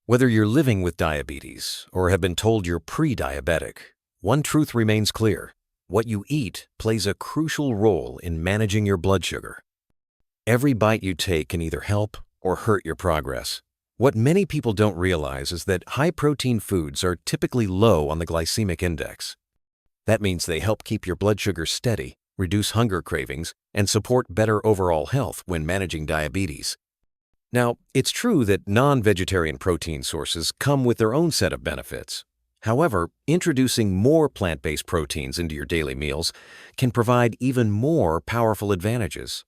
Whether you're living with diabetes or have been told you're pre-diabetic, one truth remains clear. What you eat plays a crucial role in managing your blood sugar. Every bite you take can either help or hurt your progress. What many people don't realize is that high-protein foods are typically low on the glycemic index. That means they help keep your blood sugar steady, reduce hunger cravings, and support better overall health when managing diabetes. Now, it's true that non-vegetarian protein sources come with their own set of benefits. However, introducing more plant-based proteins into your daily meals can provide even more powerful advantages.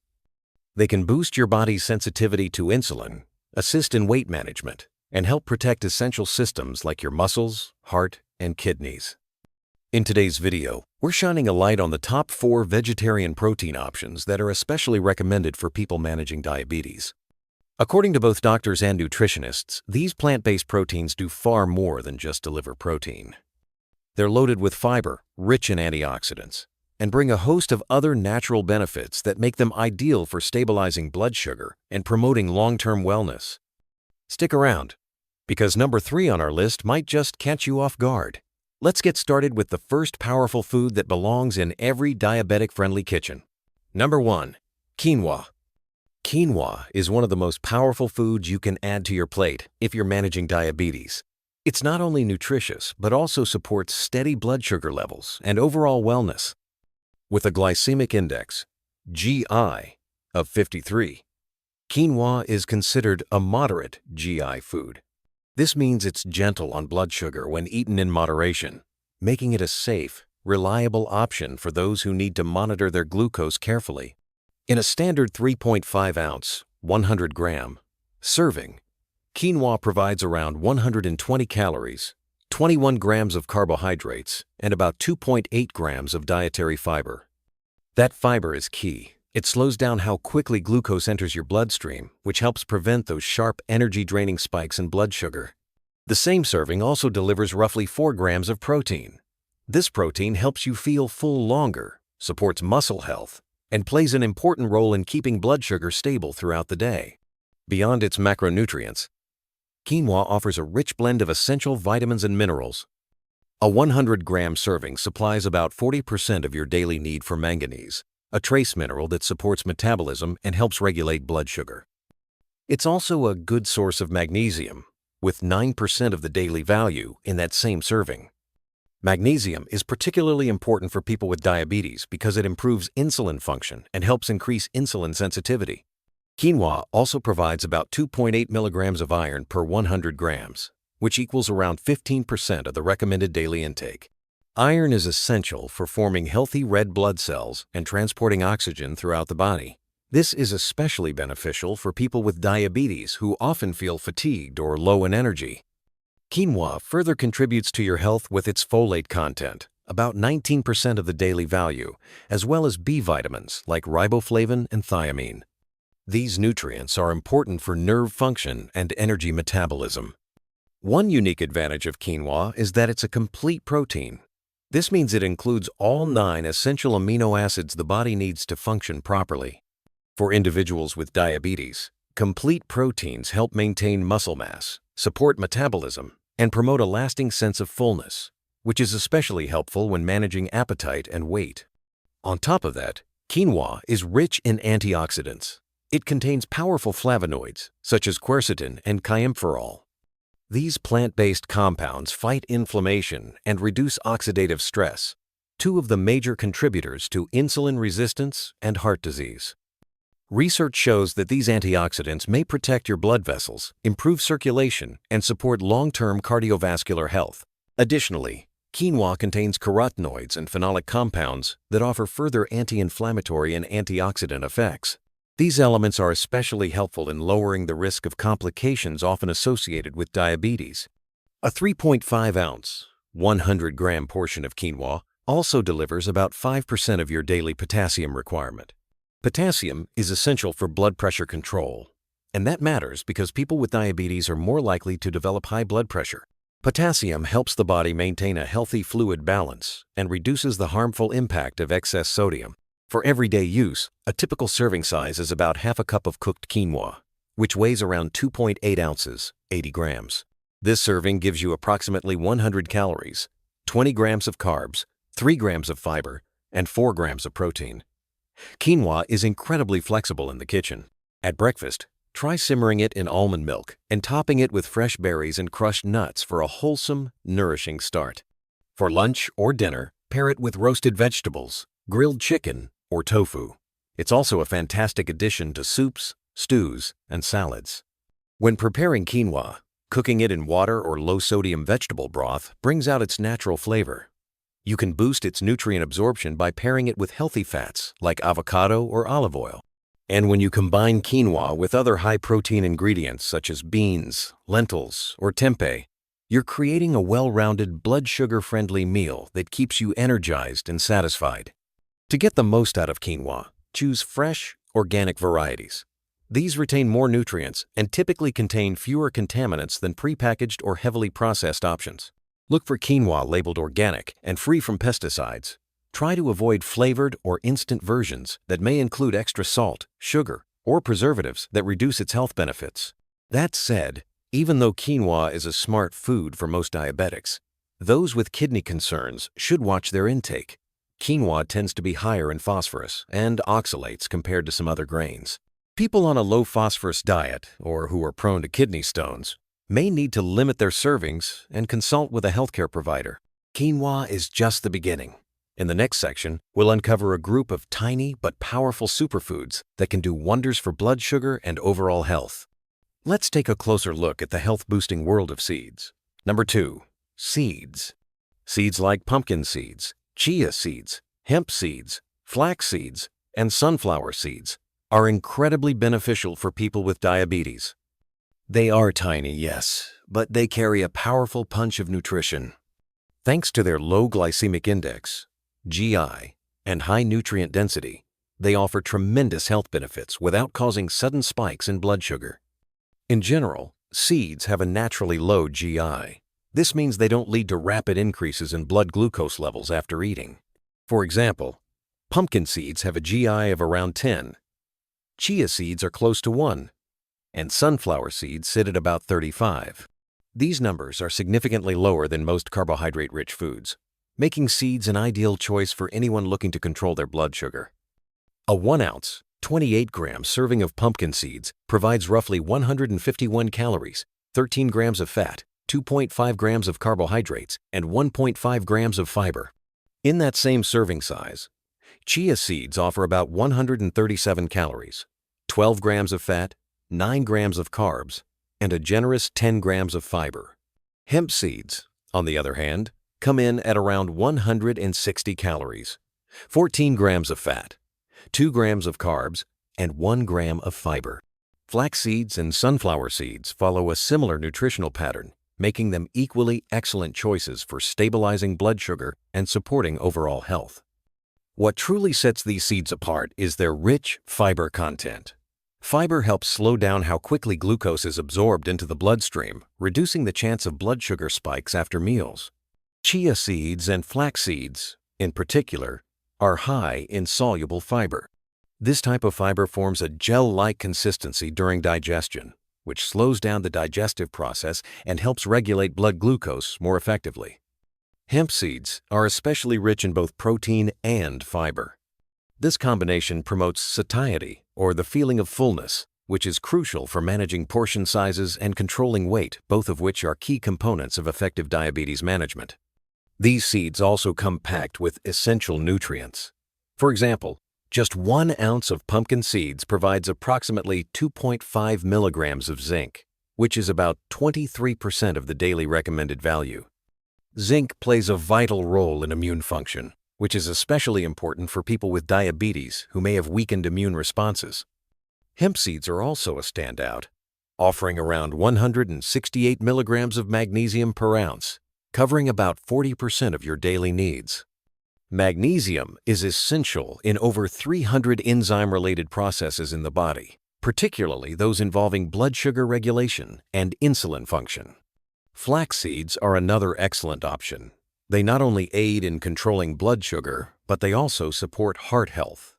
They can boost your body's sensitivity to insulin, assist in weight management, and help protect essential systems like your muscles, heart, and kidneys. In today's video, we're shining a light on the top 4 vegetarian protein options that are especially recommended for people managing diabetes. According to both doctors and nutritionists, these plant-based proteins do far more than just deliver protein. They're loaded with fiber, rich in antioxidants, and bring a host of other natural benefits that make them ideal for stabilizing blood sugar and promoting long-term wellness. Stick around, because number 3 on our list might just catch you off guard. Let's get started with the first powerful food that belongs in every diabetic-friendly kitchen. Number 1. Quinoa. Quinoa is one of the most powerful foods you can add to your plate if you're managing diabetes. It's not only nutritious, but also supports steady blood sugar levels and overall wellness. With a glycemic index, GI, of 53, quinoa is considered a moderate GI food. This means it's gentle on blood sugar when eaten in moderation, making it a safe, reliable option for those who need to monitor their glucose carefully. In a standard 3.5-ounce, 100-gram serving, quinoa provides around 120 calories, 21 grams of carbohydrates, and about 2.8 grams of dietary fiber. That fiber is key. It slows down how quickly glucose enters your bloodstream, which helps prevent those sharp, energy-draining spikes in blood sugar. The same serving also delivers roughly 4 grams of protein. This protein helps you feel full longer, supports muscle health, and plays an important role in keeping blood sugar stable throughout the day. Beyond its macronutrients, quinoa offers a rich blend of essential vitamins and minerals. A 100-gram serving supplies about 40% of your daily need for manganese, a trace mineral that supports metabolism and helps regulate blood sugar. It's also a good source of magnesium, with 9% of the daily value in that same serving. Magnesium is particularly important for people with diabetes because it improves insulin function and helps increase insulin sensitivity. Quinoa also provides about 2.8 milligrams of iron per 100 grams, which equals around 15% of the recommended daily intake. Iron is essential for forming healthy red blood cells and transporting oxygen throughout the body. This is especially beneficial for people with diabetes who often feel fatigued or low in energy. Quinoa further contributes to your health with its folate content, about 19% of the daily value, as well as B vitamins like riboflavin and thiamine. These nutrients are important for nerve function and energy metabolism. One unique advantage of quinoa is that it's a complete protein. This means it includes all 9 essential amino acids the body needs to function properly. For individuals with diabetes, complete proteins help maintain muscle mass, support metabolism, and promote a lasting sense of fullness, which is especially helpful when managing appetite and weight. On top of that, quinoa is rich in antioxidants. It contains powerful flavonoids, such as quercetin and kaempferol. These plant-based compounds fight inflammation and reduce oxidative stress, 2 of the major contributors to insulin resistance and heart disease. Research shows that these antioxidants may protect your blood vessels, improve circulation, and support long-term cardiovascular health. Additionally, quinoa contains carotenoids and phenolic compounds that offer further anti-inflammatory and antioxidant effects. These elements are especially helpful in lowering the risk of complications often associated with diabetes. A 3.5-ounce, 100-gram portion of quinoa also delivers about 5% of your daily potassium requirement. Potassium is essential for blood pressure control, and that matters because people with diabetes are more likely to develop high blood pressure. Potassium helps the body maintain a healthy fluid balance and reduces the harmful impact of excess sodium. For everyday use, a typical serving size is about half a cup of cooked quinoa, which weighs around 2.8 ounces, 80 grams. This serving gives you approximately 100 calories, 20 grams of carbs, 3 grams of fiber, and 4 grams of protein. Quinoa is incredibly flexible in the kitchen. At breakfast, try simmering it in almond milk and topping it with fresh berries and crushed nuts for a wholesome, nourishing start. For lunch or dinner, pair it with roasted vegetables, grilled chicken, or tofu. It's also a fantastic addition to soups, stews, and salads. When preparing quinoa, cooking it in water or low-sodium vegetable broth brings out its natural flavor. You can boost its nutrient absorption by pairing it with healthy fats like avocado or olive oil. And when you combine quinoa with other high-protein ingredients such as beans, lentils, or tempeh, you're creating a well-rounded, blood sugar-friendly meal that keeps you energized and satisfied. To get the most out of quinoa, choose fresh, organic varieties. These retain more nutrients and typically contain fewer contaminants than prepackaged or heavily processed options. Look for quinoa labeled organic and free from pesticides. Try to avoid flavored or instant versions that may include extra salt, sugar, or preservatives that reduce its health benefits. That said, even though quinoa is a smart food for most diabetics, those with kidney concerns should watch their intake. Quinoa tends to be higher in phosphorus and oxalates compared to some other grains. People on a low-phosphorus diet or who are prone to kidney stones may need to limit their servings and consult with a healthcare provider. Quinoa is just the beginning. In the next section, we'll uncover a group of tiny but powerful superfoods that can do wonders for blood sugar and overall health. Let's take a closer look at the health-boosting world of seeds. Number 2. Seeds. Seeds like pumpkin seeds, chia seeds, hemp seeds, flax seeds, and sunflower seeds are incredibly beneficial for people with diabetes. They are tiny, yes, but they carry a powerful punch of nutrition. Thanks to their low glycemic index, GI, and high nutrient density, they offer tremendous health benefits without causing sudden spikes in blood sugar. In general, seeds have a naturally low GI. This means they don't lead to rapid increases in blood glucose levels after eating. For example, pumpkin seeds have a GI of around 10, chia seeds are close to 1, and sunflower seeds sit at about 35. These numbers are significantly lower than most carbohydrate-rich foods, making seeds an ideal choice for anyone looking to control their blood sugar. A 1-ounce, 28-gram serving of pumpkin seeds provides roughly 151 calories, 13 grams of fat, 2.5 grams of carbohydrates, and 1.5 grams of fiber. In that same serving size, chia seeds offer about 137 calories, 12 grams of fat, 9 grams of carbs, and a generous 10 grams of fiber. Hemp seeds, on the other hand, come in at around 160 calories, 14 grams of fat, 2 grams of carbs, and 1 gram of fiber. Flax seeds and sunflower seeds follow a similar nutritional pattern, making them equally excellent choices for stabilizing blood sugar and supporting overall health. What truly sets these seeds apart is their rich fiber content. Fiber helps slow down how quickly glucose is absorbed into the bloodstream, reducing the chance of blood sugar spikes after meals. Chia seeds and flax seeds, in particular, are high in soluble fiber. This type of fiber forms a gel-like consistency during digestion, which slows down the digestive process and helps regulate blood glucose more effectively. Hemp seeds are especially rich in both protein and fiber. This combination promotes satiety, or the feeling of fullness, which is crucial for managing portion sizes and controlling weight, both of which are key components of effective diabetes management. These seeds also come packed with essential nutrients. For example, just 1 ounce of pumpkin seeds provides approximately 2.5 milligrams of zinc, which is about 23% of the daily recommended value. Zinc plays a vital role in immune function, which is especially important for people with diabetes who may have weakened immune responses. Hemp seeds are also a standout, offering around 168 milligrams of magnesium per ounce, covering about 40% of your daily needs. Magnesium is essential in over 300 enzyme-related processes in the body, particularly those involving blood sugar regulation and insulin function. Flax seeds are another excellent option. They not only aid in controlling blood sugar, but they also support heart health.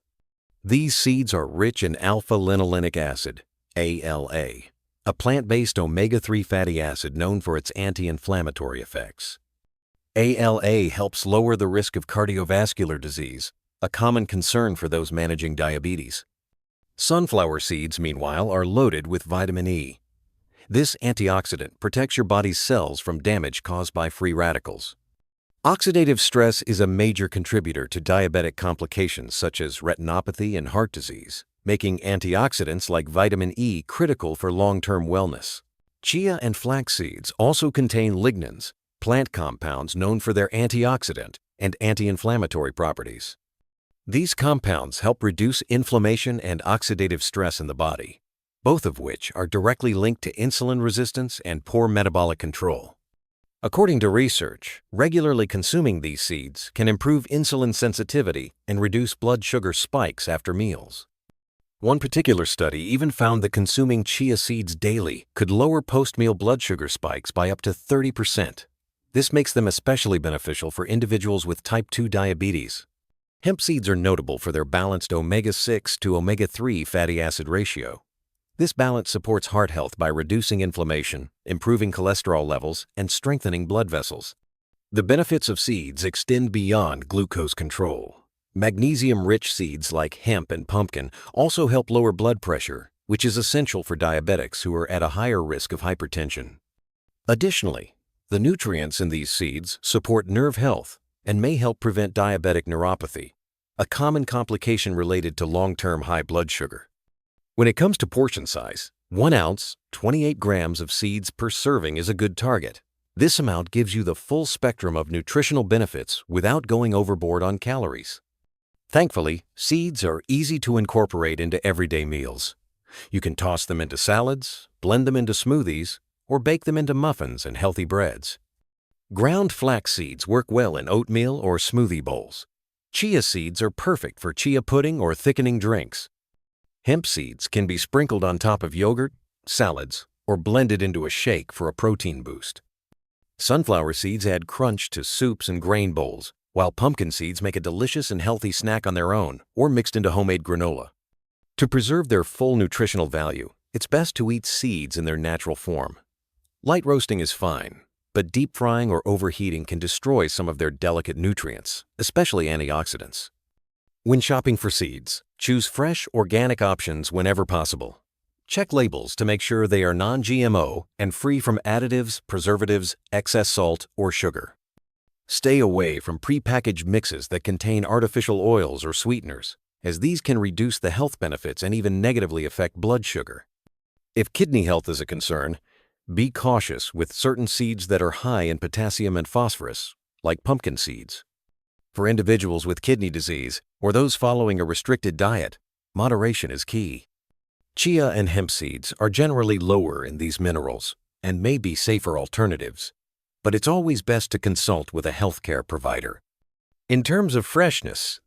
These seeds are rich in alpha-linolenic acid, ALA, a plant-based omega-3 fatty acid known for its anti-inflammatory effects. ALA helps lower the risk of cardiovascular disease, a common concern for those managing diabetes. Sunflower seeds, meanwhile, are loaded with vitamin E. This antioxidant protects your body's cells from damage caused by free radicals. Oxidative stress is a major contributor to diabetic complications such as retinopathy and heart disease, making antioxidants like vitamin E critical for long-term wellness. Chia and flax seeds also contain lignans, plant compounds known for their antioxidant and anti-inflammatory properties. These compounds help reduce inflammation and oxidative stress in the body, both of which are directly linked to insulin resistance and poor metabolic control. According to research, regularly consuming these seeds can improve insulin sensitivity and reduce blood sugar spikes after meals. One particular study even found that consuming chia seeds daily could lower post-meal blood sugar spikes by up to 30%. This makes them especially beneficial for individuals with type 2 diabetes. Hemp seeds are notable for their balanced omega-6 to omega-3 fatty acid ratio. This balance supports heart health by reducing inflammation, improving cholesterol levels, and strengthening blood vessels. The benefits of seeds extend beyond glucose control. Magnesium-rich seeds like hemp and pumpkin also help lower blood pressure, which is essential for diabetics who are at a higher risk of hypertension. Additionally, the nutrients in these seeds support nerve health and may help prevent diabetic neuropathy, a common complication related to long-term high blood sugar. When it comes to portion size, 1 ounce, 28 grams of seeds per serving is a good target. This amount gives you the full spectrum of nutritional benefits without going overboard on calories. Thankfully, seeds are easy to incorporate into everyday meals. You can toss them into salads, blend them into smoothies, or bake them into muffins and healthy breads. Ground flax seeds work well in oatmeal or smoothie bowls. Chia seeds are perfect for chia pudding or thickening drinks. Hemp seeds can be sprinkled on top of yogurt, salads, or blended into a shake for a protein boost. Sunflower seeds add crunch to soups and grain bowls, while pumpkin seeds make a delicious and healthy snack on their own or mixed into homemade granola. To preserve their full nutritional value, it's best to eat seeds in their natural form. Light roasting is fine, but deep frying or overheating can destroy some of their delicate nutrients, especially antioxidants. When shopping for seeds, choose fresh, organic options whenever possible. Check labels to make sure they are non-GMO and free from additives, preservatives, excess salt, or sugar. Stay away from prepackaged mixes that contain artificial oils or sweeteners, as these can reduce the health benefits and even negatively affect blood sugar. If kidney health is a concern, be cautious with certain seeds that are high in potassium and phosphorus, like pumpkin seeds. For individuals with kidney disease or those following a restricted diet, moderation is key. Chia and hemp seeds are generally lower in these minerals and may be safer alternatives, but it's always best to consult with a healthcare provider. In terms of freshness,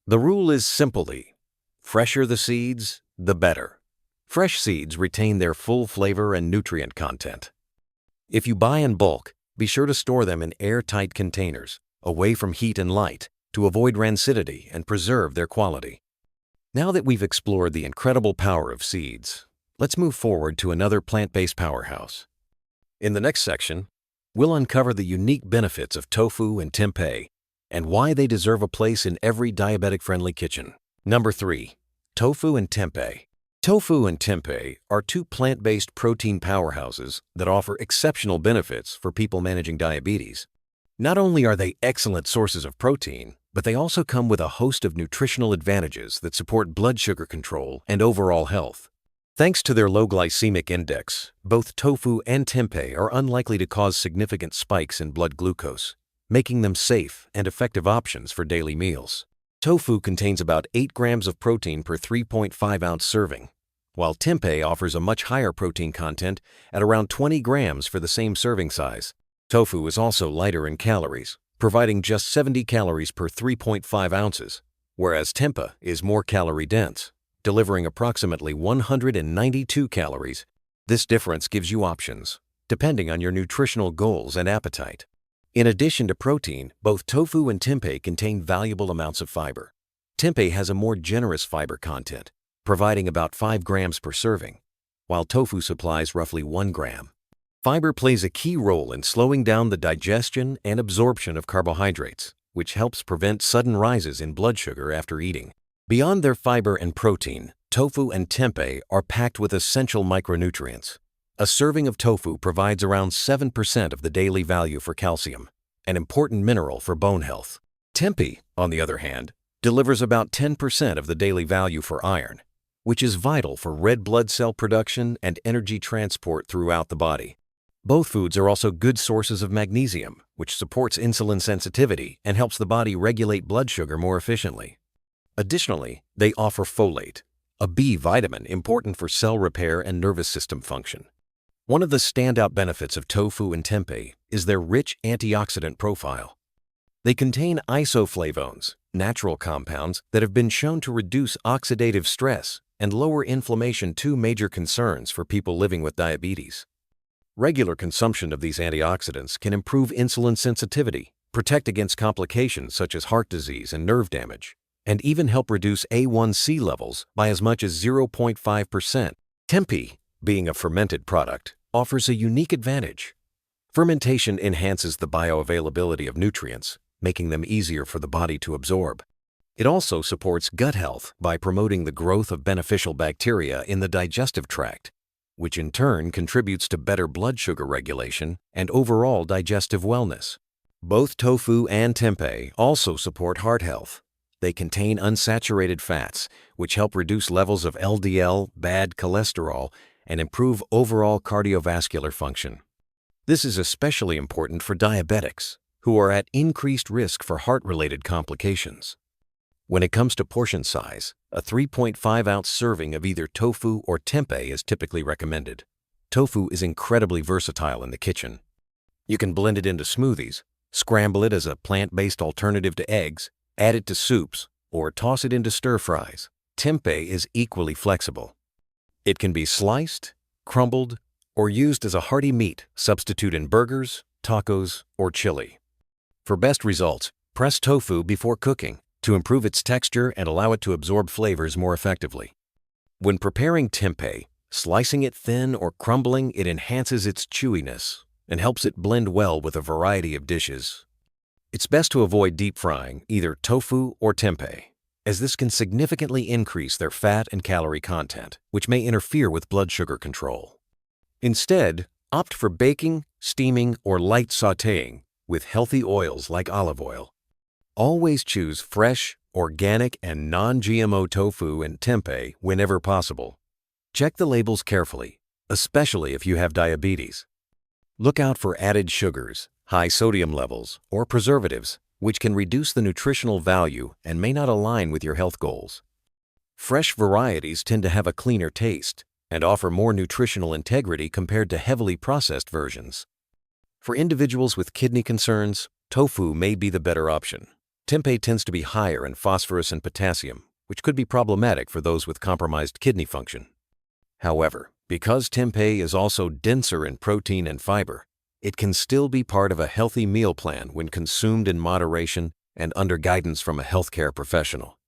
the rule is simply, fresher the seeds, the better. Fresh seeds retain their full flavor and nutrient content. If you buy in bulk, be sure to store them in airtight containers, away from heat and light, to avoid rancidity and preserve their quality. Now that we've explored the incredible power of seeds, let's move forward to another plant-based powerhouse. In the next section, we'll uncover the unique benefits of tofu and tempeh and why they deserve a place in every diabetic-friendly kitchen. Number 3. Tofu and tempeh. Tofu and tempeh are 2 plant-based protein powerhouses that offer exceptional benefits for people managing diabetes. Not only are they excellent sources of protein, but they also come with a host of nutritional advantages that support blood sugar control and overall health. Thanks to their low glycemic index, both tofu and tempeh are unlikely to cause significant spikes in blood glucose, making them safe and effective options for daily meals. Tofu contains about 8 grams of protein per 3.5-ounce serving, while tempeh offers a much higher protein content at around 20 grams for the same serving size. Tofu is also lighter in calories, providing just 70 calories per 3.5 ounces, whereas tempeh is more calorie-dense, delivering approximately 192 calories. This difference gives you options, depending on your nutritional goals and appetite. In addition to protein, both tofu and tempeh contain valuable amounts of fiber. Tempeh has a more generous fiber content, providing about 5 grams per serving, while tofu supplies roughly 1 gram. Fiber plays a key role in slowing down the digestion and absorption of carbohydrates, which helps prevent sudden rises in blood sugar after eating. Beyond their fiber and protein, tofu and tempeh are packed with essential micronutrients. A serving of tofu provides around 7% of the daily value for calcium, an important mineral for bone health. Tempeh, on the other hand, delivers about 10% of the daily value for iron, which is vital for red blood cell production and energy transport throughout the body. Both foods are also good sources of magnesium, which supports insulin sensitivity and helps the body regulate blood sugar more efficiently. Additionally, they offer folate, a B vitamin important for cell repair and nervous system function. One of the standout benefits of tofu and tempeh is their rich antioxidant profile. They contain isoflavones, natural compounds that have been shown to reduce oxidative stress and lower inflammation, two major concerns for people living with diabetes. Regular consumption of these antioxidants can improve insulin sensitivity, protect against complications such as heart disease and nerve damage, and even help reduce A1C levels by as much as 0.5%. Tempeh, being a fermented product, offers a unique advantage. Fermentation enhances the bioavailability of nutrients, making them easier for the body to absorb. It also supports gut health by promoting the growth of beneficial bacteria in the digestive tract, which in turn contributes to better blood sugar regulation and overall digestive wellness. Both tofu and tempeh also support heart health. They contain unsaturated fats, which help reduce levels of LDL, bad cholesterol, and improve overall cardiovascular function. This is especially important for diabetics, who are at increased risk for heart-related complications. When it comes to portion size, a 3.5-ounce serving of either tofu or tempeh is typically recommended. Tofu is incredibly versatile in the kitchen. You can blend it into smoothies, scramble it as a plant-based alternative to eggs, add it to soups, or toss it into stir-fries. Tempeh is equally flexible. It can be sliced, crumbled, or used as a hearty meat substitute in burgers, tacos, or chili. For best results, press tofu before cooking to improve its texture and allow it to absorb flavors more effectively. When preparing tempeh, slicing it thin or crumbling it enhances its chewiness and helps it blend well with a variety of dishes. It's best to avoid deep frying either tofu or tempeh, as this can significantly increase their fat and calorie content, which may interfere with blood sugar control. Instead, opt for baking, steaming, or light sautéing with healthy oils like olive oil. Always choose fresh, organic, and non-GMO tofu and tempeh whenever possible. Check the labels carefully, especially if you have diabetes. Look out for added sugars, high sodium levels, or preservatives, which can reduce the nutritional value and may not align with your health goals. Fresh varieties tend to have a cleaner taste and offer more nutritional integrity compared to heavily processed versions. For individuals with kidney concerns, tofu may be the better option. Tempeh tends to be higher in phosphorus and potassium, which could be problematic for those with compromised kidney function. However, because tempeh is also denser in protein and fiber, it can still be part of a healthy meal plan when consumed in moderation and under guidance from a healthcare professional.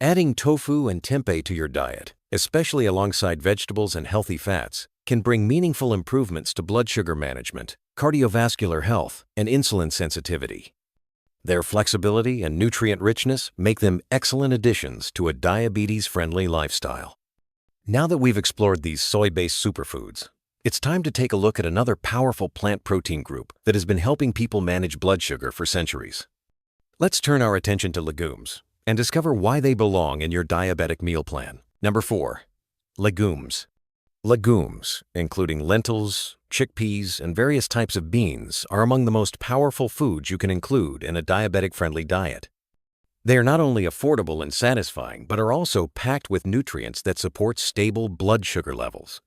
Adding tofu and tempeh to your diet, especially alongside vegetables and healthy fats, can bring meaningful improvements to blood sugar management, cardiovascular health, and insulin sensitivity. Their flexibility and nutrient richness make them excellent additions to a diabetes-friendly lifestyle. Now that we've explored these soy-based superfoods, it's time to take a look at another powerful plant protein group that has been helping people manage blood sugar for centuries. Let's turn our attention to legumes and discover why they belong in your diabetic meal plan. Number 4. Legumes. Legumes, including lentils, chickpeas, and various types of beans, are among the most powerful foods you can include in a diabetic-friendly diet. They are not only affordable and satisfying, but are also packed with nutrients that support stable blood sugar levels.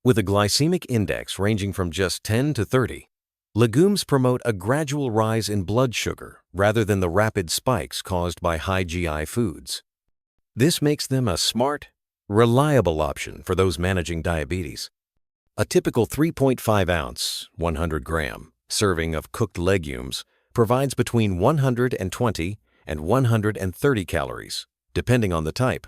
With a glycemic index ranging from just 10 to 30, legumes promote a gradual rise in blood sugar rather than the rapid spikes caused by high GI foods. This makes them a smart, reliable option for those managing diabetes. A typical 3.5-ounce, 100-gram serving of cooked legumes provides between 120 and 130 calories, depending on the type.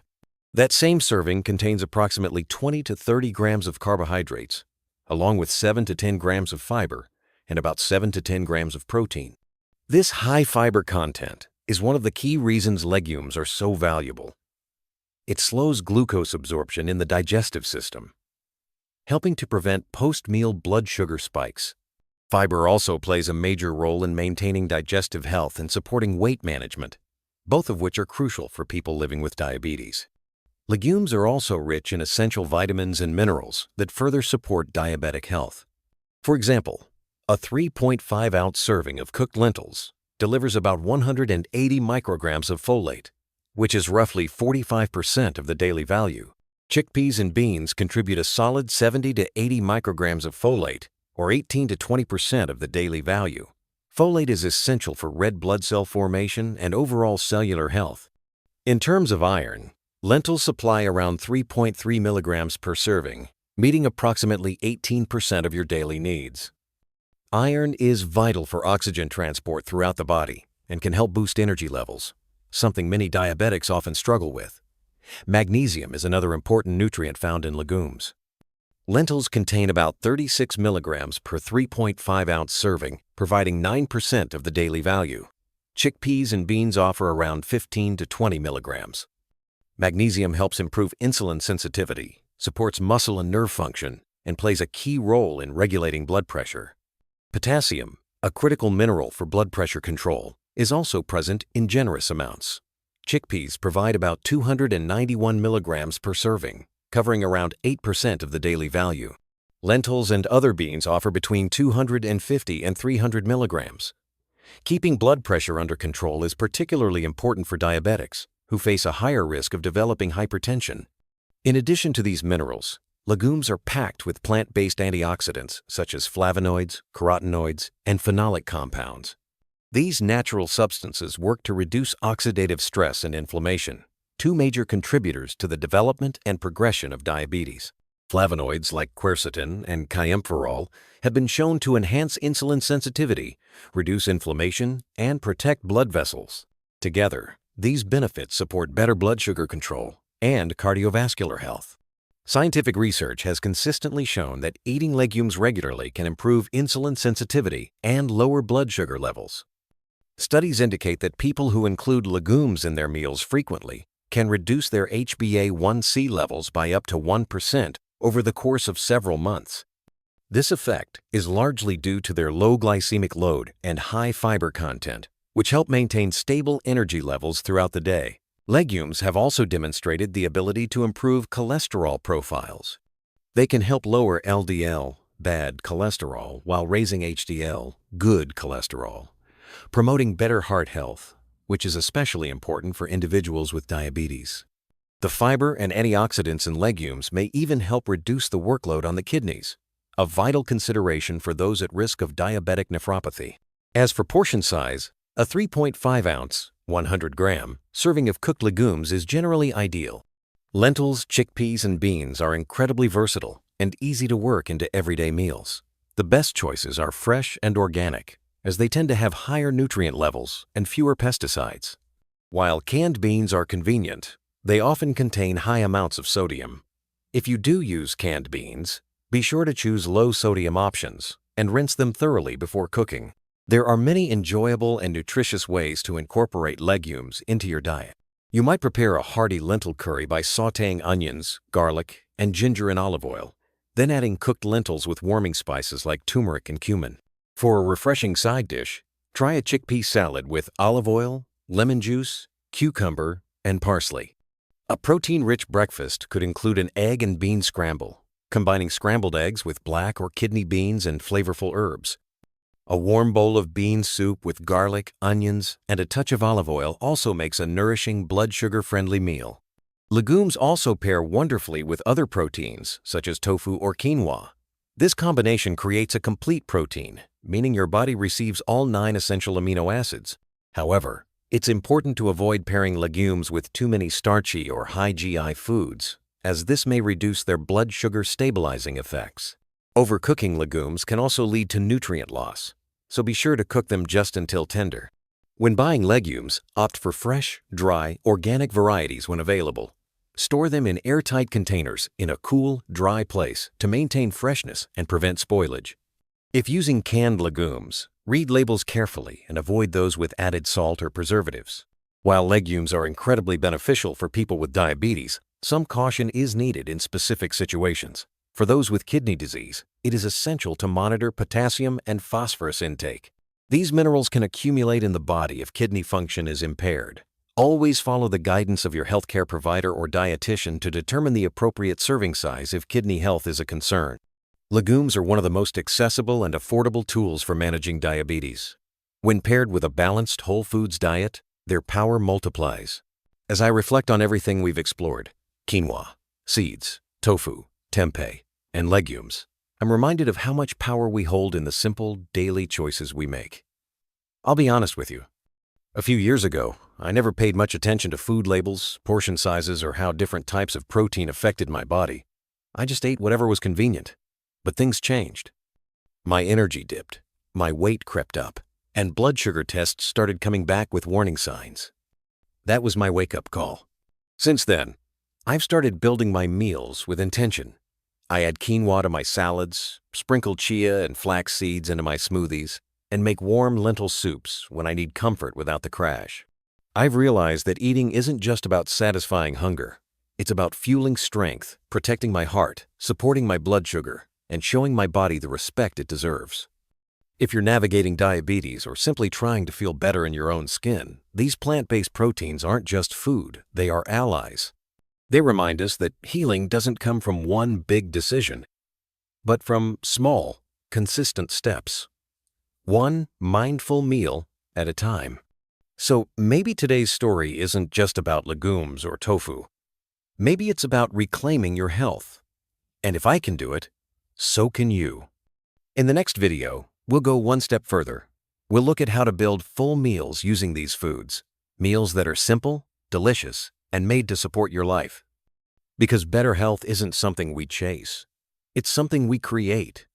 That same serving contains approximately 20 to 30 grams of carbohydrates, along with 7 to 10 grams of fiber and about 7 to 10 grams of protein. This high fiber content is one of the key reasons legumes are so valuable. It slows glucose absorption in the digestive system, helping to prevent post-meal blood sugar spikes. Fiber also plays a major role in maintaining digestive health and supporting weight management, both of which are crucial for people living with diabetes. Legumes are also rich in essential vitamins and minerals that further support diabetic health. For example, a 3.5-ounce serving of cooked lentils delivers about 180 micrograms of folate, which is roughly 45% of the daily value. Chickpeas and beans contribute a solid 70 to 80 micrograms of folate, or 18 to 20% of the daily value. Folate is essential for red blood cell formation and overall cellular health. In terms of iron, lentils supply around 3.3 milligrams per serving, meeting approximately 18% of your daily needs. Iron is vital for oxygen transport throughout the body and can help boost energy levels, something many diabetics often struggle with. Magnesium is another important nutrient found in legumes. Lentils contain about 36 milligrams per 3.5-ounce serving, providing 9% of the daily value. Chickpeas and beans offer around 15 to 20 milligrams. Magnesium helps improve insulin sensitivity, supports muscle and nerve function, and plays a key role in regulating blood pressure. Potassium, a critical mineral for blood pressure control, is also present in generous amounts. Chickpeas provide about 291 milligrams per serving, covering around 8% of the daily value. Lentils and other beans offer between 250 and 300 milligrams. Keeping blood pressure under control is particularly important for diabetics, who face a higher risk of developing hypertension. In addition to these minerals, legumes are packed with plant-based antioxidants such as flavonoids, carotenoids, and phenolic compounds. These natural substances work to reduce oxidative stress and inflammation, two major contributors to the development and progression of diabetes. Flavonoids like quercetin and campherol have been shown to enhance insulin sensitivity, reduce inflammation, and protect blood vessels. Together, these benefits support better blood sugar control and cardiovascular health. Scientific research has consistently shown that eating legumes regularly can improve insulin sensitivity and lower blood sugar levels. Studies indicate that people who include legumes in their meals frequently can reduce their HbA1c levels by up to 1% over the course of several months. This effect is largely due to their low glycemic load and high fiber content, which help maintain stable energy levels throughout the day. Legumes have also demonstrated the ability to improve cholesterol profiles. They can help lower LDL, bad cholesterol, while raising HDL, good cholesterol, promoting better heart health, which is especially important for individuals with diabetes. The fiber and antioxidants in legumes may even help reduce the workload on the kidneys, a vital consideration for those at risk of diabetic nephropathy. As for portion size, a 3.5-ounce, 100-gram serving of cooked legumes is generally ideal. Lentils, chickpeas, and beans are incredibly versatile and easy to work into everyday meals. The best choices are fresh and organic, as they tend to have higher nutrient levels and fewer pesticides. While canned beans are convenient, they often contain high amounts of sodium. If you do use canned beans, be sure to choose low-sodium options and rinse them thoroughly before cooking. There are many enjoyable and nutritious ways to incorporate legumes into your diet. You might prepare a hearty lentil curry by sautéing onions, garlic, and ginger in olive oil, then adding cooked lentils with warming spices like turmeric and cumin. For a refreshing side dish, try a chickpea salad with olive oil, lemon juice, cucumber, and parsley. A protein-rich breakfast could include an egg and bean scramble, combining scrambled eggs with black or kidney beans and flavorful herbs. A warm bowl of bean soup with garlic, onions, and a touch of olive oil also makes a nourishing, blood sugar-friendly meal. Legumes also pair wonderfully with other proteins, such as tofu or quinoa. This combination creates a complete protein, meaning your body receives all 9 essential amino acids. However, it's important to avoid pairing legumes with too many starchy or high GI foods, as this may reduce their blood sugar stabilizing effects. Overcooking legumes can also lead to nutrient loss, so be sure to cook them just until tender. When buying legumes, opt for fresh, dry, organic varieties when available. Store them in airtight containers in a cool, dry place to maintain freshness and prevent spoilage. If using canned legumes, read labels carefully and avoid those with added salt or preservatives. While legumes are incredibly beneficial for people with diabetes, some caution is needed in specific situations. For those with kidney disease, it is essential to monitor potassium and phosphorus intake. These minerals can accumulate in the body if kidney function is impaired. Always follow the guidance of your healthcare provider or dietitian to determine the appropriate serving size if kidney health is a concern. Legumes are one of the most accessible and affordable tools for managing diabetes. When paired with a balanced whole foods diet, their power multiplies. As I reflect on everything we've explored, quinoa, seeds, tofu, tempeh, and legumes, I'm reminded of how much power we hold in the simple, daily choices we make. I'll be honest with you. A few years ago, I never paid much attention to food labels, portion sizes, or how different types of protein affected my body. I just ate whatever was convenient. But things changed. My energy dipped, my weight crept up, and blood sugar tests started coming back with warning signs. That was my wake-up call. Since then, I've started building my meals with intention. I add quinoa to my salads, sprinkle chia and flax seeds into my smoothies, and make warm lentil soups when I need comfort without the crash. I've realized that eating isn't just about satisfying hunger. It's about fueling strength, protecting my heart, supporting my blood sugar, and showing my body the respect it deserves. If you're navigating diabetes or simply trying to feel better in your own skin, these plant-based proteins aren't just food, they are allies. They remind us that healing doesn't come from one big decision, but from small, consistent steps. One mindful meal at a time. So maybe today's story isn't just about legumes or tofu. Maybe it's about reclaiming your health. And if I can do it, so can you. In the next video, we'll go one step further. We'll look at how to build full meals using these foods. Meals that are simple, delicious, and made to support your life. Because better health isn't something we chase. It's something we create.